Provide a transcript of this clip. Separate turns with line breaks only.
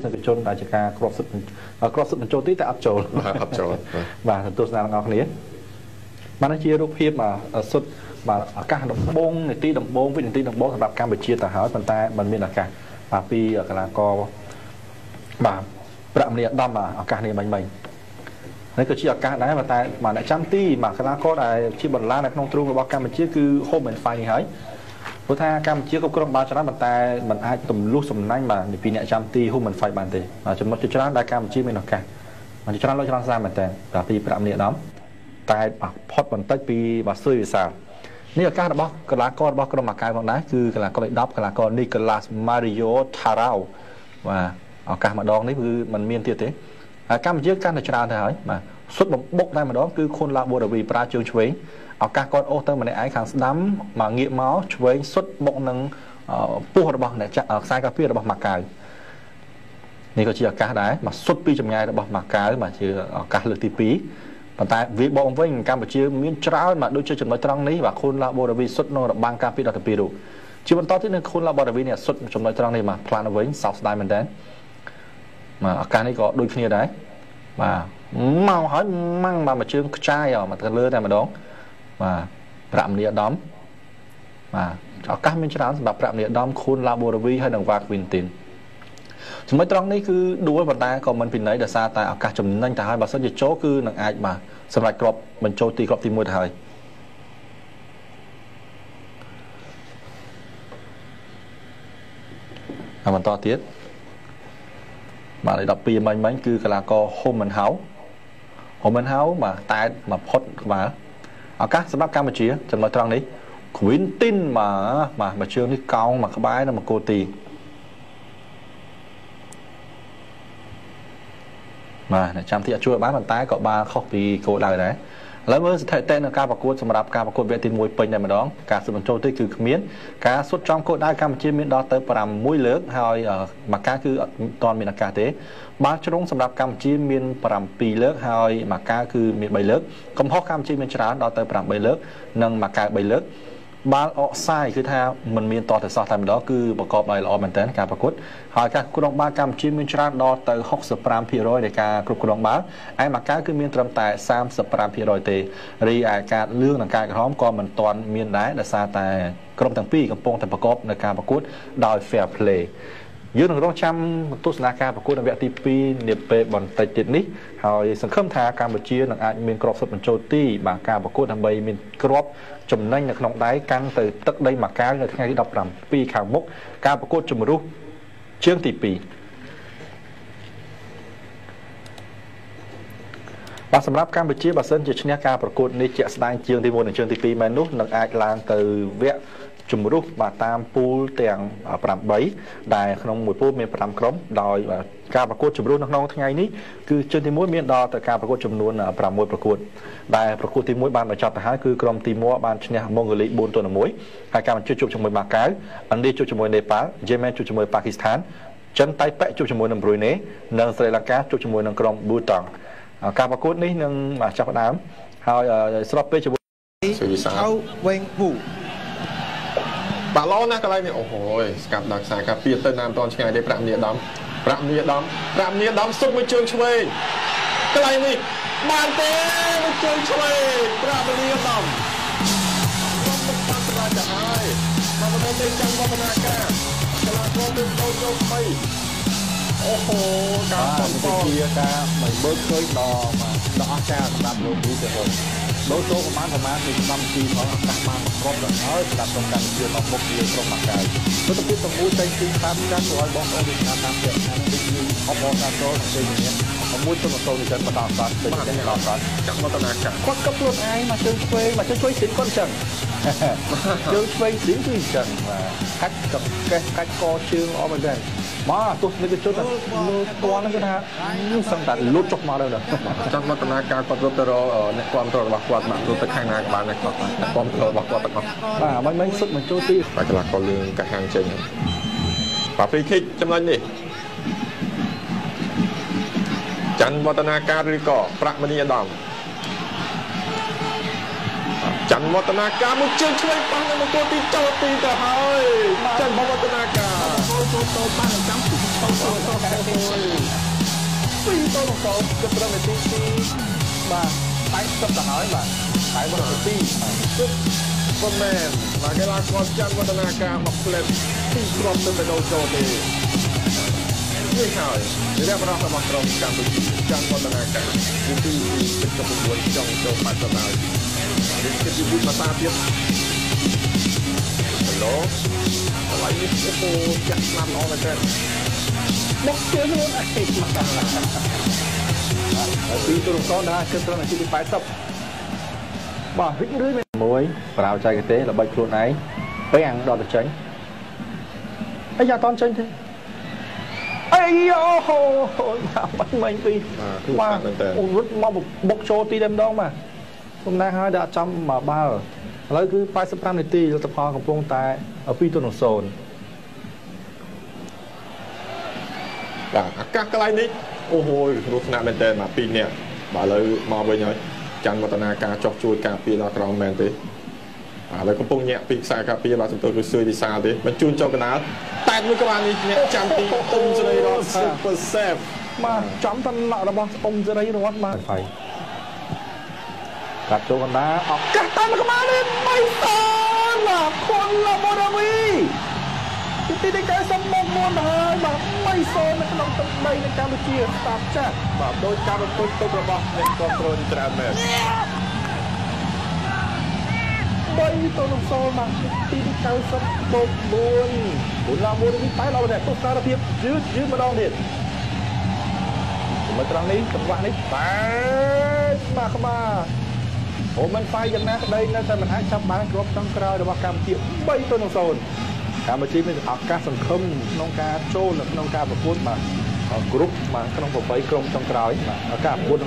cái chôn đại ca cross mình chôn tí tại áp chôn và tôi sẽ làm ngọc này mà nó chia rút hiệp mà xuất mà các đồng bông này tí đồng bông với tí đồng bông sầm cam bị chia tại hỏi bàn tay bàn miền là cả và pi ở là co mà rạm liệt đâm mà ở cả này mình đấy cứ chỉ ở cả đấy mà lại chăm tí mà cái lá có đại chia bẩn lá này không trúng vào cam bị chia cứ hôm mình phải hỏi bữa tha cam chia không có đồng bao cho nó bàn tay mình ai tùm lúc sầm nanh mà vì nhẹ chăm tí hôm mình phải bàn thì mà chấm một cho nó đại cam chia mình là cả mà cho nó ra bàn tay và pi rạm liệt đâm tạiพอด បន្តិច ពី បាសឺវិសា នេះ ឱកាស របស់ កីឡាករ របស់ ក្រុម ម៉ាកាយ ផង ដែរ គឺ កីឡាករ លេខ 10 កីឡាករ Nicolas Mario Tarao បាទ ឱកាស ម្ដង នេះ គឺ មិន មាន ទៀត ទេ កម្ពុជា កាន់ តែ ច្រើន ទៅ ហើយ បាទ សុទ្ធ បុក តែ ម្ដង គឺ ខុន ឡាបូរវី ប្រា ជើង ឆ្វេង ឱកាស គាត់ អូស ទៅ ម្នាក់ ឯង ខាង ស្ដាំ មក ងាក មក ឆ្វេង សុទ្ធ បុក នឹង ពោះ របស់ អ្នក ចាក់ ខ្សែ ការពារ របស់ ម៉ាកាយ នេះ ក៏ ជា ឱកាស ដែរ មក សុទ្ធ ពី ចម្ងាយ របស់ ម៉ាកាយ មក ជា ឱកាស លើក ទី 2 ប៉ុន្តែវាបងវិញកម្ពុជាមានច្រើនមកដូចជាចំណុចត្រង់នេះបាទខូនឡាបូរវីសុទ្ធនៅរបាំងការពី12រូបជាបន្តទៀតនៅខូនឡាបូរវីនេះសុទ្ធចំណុចត្រង់នេះបាទផ្លានវិញសោកស្ដាយមែនតើបាទឱកាសនេះក៏ដូចគ្នាដែរបាទមកហើយម៉ាំងមកជើងខ្ចាយមកទៅលើតែម្ដងបាទប្រាក់មនីអាដាមបាទឱកាសមានច្រើនសម្រាប់ប្រាក់មនីអាដាមខូនឡាបូរវីហើយនិងវ៉ាគ្វីនទីនចំណុចត្រង់នេះគឺដួលប៉ុន្តែក៏មិនពិន័យដោយសារតែឱកាសចំណេញទៅហើយបើសិនជាចូលគឺនឹងអាចបាទសម្រាប់ក្របបញ្ចូលទីក្របទី1ទៅហើយបន្តទៀតបាទលេខ12មិញគឺកីឡាករហូមិនហៅបាទតែមកផុតក្បាលឱកាសសម្រាប់កម្ពុជាចំណុចត្រង់នេះ Quintin មកជើងនេះកោងមកក្បែរនៅមកគោទីបាទចាំទីជួយបានប៉ុន្តែក៏បានខុសពីគោលដៅដែរឥឡូវមើលស្ថិតិនៅការប្រកួតសម្រាប់ការប្រកួតវគ្គទី1ពេញតែម្ដងការស៊ុតបញ្ចូលទីគឺគ្មានការស៊ុតចំគោលដៅកម្ពុជាមានដល់ទៅ6លើកហើយមកការគឺអត់ទាន់មានឱកាសទេបាល់ជ្រុងសម្រាប់កម្ពុជាមាន7លើកហើយមកការគឺមាន3លើកកំហុសកម្ពុជាមានច្រើនដល់ទៅ8លើកនិងមកការ3លើកបាល់អកសាយគឺថាมันមានតទៅសោះតែម្ដងគឺប្រកបដោយល្អមែនទែនការប្រកួតហើយការគ្រប់គ្រងបាល់កម្ពុជាមានច្រើនដល់ទៅ 65% នៃការគ្រប់គ្រងបាល់ឯមកកៅគឺមានត្រឹមតែ 35% ទេរីឯការលឿងនិងការក្រហមក៏មិនទាន់មានដែរដោយសារតែក្រុមទាំងពីរកំពុងតែប្រកបនៅការប្រកួតដោយ fair play យើងនឹងរងចាំទស្សនាការប្រកួតនៅវគ្គទី2នាពេលបន្តិចទៀតនេះហើយសង្ឃឹមថាកម្ពុជានឹងអាចមានគ្រាប់សុទ្ធបញ្ចូលទីបាទការប្រកួតដើម្បីមានគ្រាប់ចំណេញនៅក្នុងដៃកាន់ទៅទឹកដីម៉ាកាវនៅថ្ងៃទី17ខាងមុខការប្រកួតជំរុះជើងទី2បាទសម្រាប់កម្ពុជាបើសិនជាឈ្នះការប្រកួតនេះជាក់ស្ដែងជើងទី1និងជើងទី2មែននោះនឹងអាចឡើងទៅវគ្គជំរុះបាទតាមពូលទាំង8ដែលក្នុងមួយពូលមាន5ក្រុមដោយការប្រកួតជំរុះនៅក្នុងថ្ងៃនេះគឺជើងទី1មានដល់ទៅការប្រកួតចំនួន6ប្រកួតដែលប្រកួតទី1បានបញ្ចប់ទៅហើយគឺក្រុមទី1បានឈ្នះម៉ុងហ្គូលី4-1ហើយការបញ្ចុះជួបជាមួយម៉ាកាវឥណ្ឌាជួបជាមួយនេប៉ាល់យេម៉ែនជួបជាមួយប៉ាគីស្ថានចិនតៃប៉េជួបជាមួយនឹងប្រ៊ុយណេនិងស្រីលង្កាជួបជាមួយនឹងក្រុមប៊ូតង់ការប្រកួតនេះនឹងចាប់ផ្ដើមហើយស្របពេលជាមួយហៅវែងពូបាឡូណាកន្លែងនេះអូហូយស្កាប់ដល់ខ្សែការពារទៅណាមតនឆ្ងាយទេប្រាក់មនីអាដាមសុទ្ធមួយជើងឆ្វេងកន្លែងនេះបានទេមួយជើងឆ្វេងប្រាក់មនីអាដាមបានសម្រាប់ទៅហើយមកបន្តទៅចាំវឌ្ឍនាការកីឡាករទៅចូលថ្មីអូហូការបន្តជាការមិនមើលឃើញដល់អស្ចារ្យសម្រាប់លោកនេះទៅដូរចូលប្រមាណពីឆ្នាំទីផងអាកាសបានគ្រប់ដល់ហើយសម្រាប់ក្រុមការពាររបស់មុខជាក្រុមម៉ាកាយទស្សនវិជ្ជាទាំង1ចេញពីតាមការធ្វើឲ្យបងប្អូនមានការតាមទាក់ខាងនេះគឺអបអរសាទរទៅជានេះមួយទៅចូលនេះចឹងបន្តអសតទៅចឹងដល់អសតចាក់មកតំណាការគាត់ក៏ខ្លួនឯងមកជើងឆ្វេងស៊ីនគាត់ចឹងជើងឆ្វេងស៊ីនគឺចឹងបាទកាច់កកេះកាច់កជើងអស់មែនទេមកទស្សនិកជនទៅលើតួហ្នឹងគឺថានេះសឹងតែលូតចុះមកដល់ចង់មកតំណាការគាត់រត់ទៅរកអ្នកគាំទ្ររបស់គាត់មកទៅខាងណាក៏បានដែរគាត់អ្នកគាំទ្ររបស់គាត់ទាំងអស់បាទមិនសុទ្ធបញ្ចូលទីបាទកន្លះកលលឿងកាហាំងចេញបាទពីគិចចំណុចនេះច័ន្ទវឌ្ឍនាការឬក៏ប្រាក់មនីអាដាមច័ន្ទវឌ្ឍនាការមួយជើងឆ្វេងប៉ះនៅមកគោលទីចូលទីទៅហើយច័ន្ទវឌ្ឍនាការចូលបានចាំ ពីរទៅក្នុងគិតត្រឹមនាទីទីបាទ80ទៅហើយបាទតែ1នាទី
ប៉ុន្មានមកកីឡាករច័ន្ទវឌ្ឍនាការមកផ្លែពីគ្រាប់ទៅដូរចូលទេនេះហើយរយៈពេលរបស់ក្រុមកម្ពុជាច័ន្ទវឌ្ឍនាការនាទី79ចង់ចូលបាត់ទៅហើយនេះគឺពីភាសាទៀតឡូកន្លែងនេះអូចាក់ស្លាប់ល្អមែនទេ
មកជឿខ្លួនអីពីទូរស័ព្ទដែរគិតត្រឹមនាទី80បាទវិចរឿយមួយប្រាវចៃកទេល្បិចខ្លួនឯងពេលអាំងដល់ទៅចេញអីយ៉ាអត់តន់ចេញទេអីយោបាទមិនពីបាទអូរត់មកបុកចូលទីតែម្ដងបាទខ្ញុំណាស់ហើយដែលអត់ចំមកបាល់ឥឡូវគឺ85នាទីលទ្ធផលកំពុងតែ2-0
បាទអាកាសកន្លែងនេះអូហូយគ្រោះថ្នាក់មែនតើមក2នាក់បាទឥឡូវមកវិញហើយច័ន្ទវឌ្ឍនាការចោះជួយការពារដល់ក្រមមែនទេឥឡូវកំពុងញាក់ពីខ្សែការពារបាទសំទោសគឺសួយវិសាលទេបញ្ជូនចុះកណ្ដាលតែមួយក្បាលនេះអ្នកចាំទីអ៊ុំសេរីរត Super Save
បាទចំតឡក់របស់អ៊ុំសេរីរតបាទហ្វៃកាត់ចូលកណ្ដាលឱកាសតាមក្បាលនេះ3-0បាទខុនឡាបូដាវីទីទី90មកមុនហើយបាទ3-0នៅក្នុងទឹកដីនៃកម្ពុជាស្តាប់ចាស់
បាទដោយការរំពឹងទុករបស់អ្នកគ្រប់គ្រងនេះច្រើនមែន
3-0មកទី90បូក4បុលាមួយនេះតែដល់តែទស្សនភាពយឺតម្ដងទៀតមកត្រង់នេះចង្វាក់នេះបែកមកក្បាលអូមិនហ្វាយយ៉ាងណាក្តីនៅតែមិនអាចចាប់បានគ្រាប់ចុងក្រោយរបស់កម្ពុជា3-0កម្ពុជាមានឱកាសសង្ឃឹមក្នុងការចូលនៅក្នុងការប្រកួតបាទគ្រប់បាទក្នុង8ក្រុមចុងក្រោយបាទឱកាសប្រកួត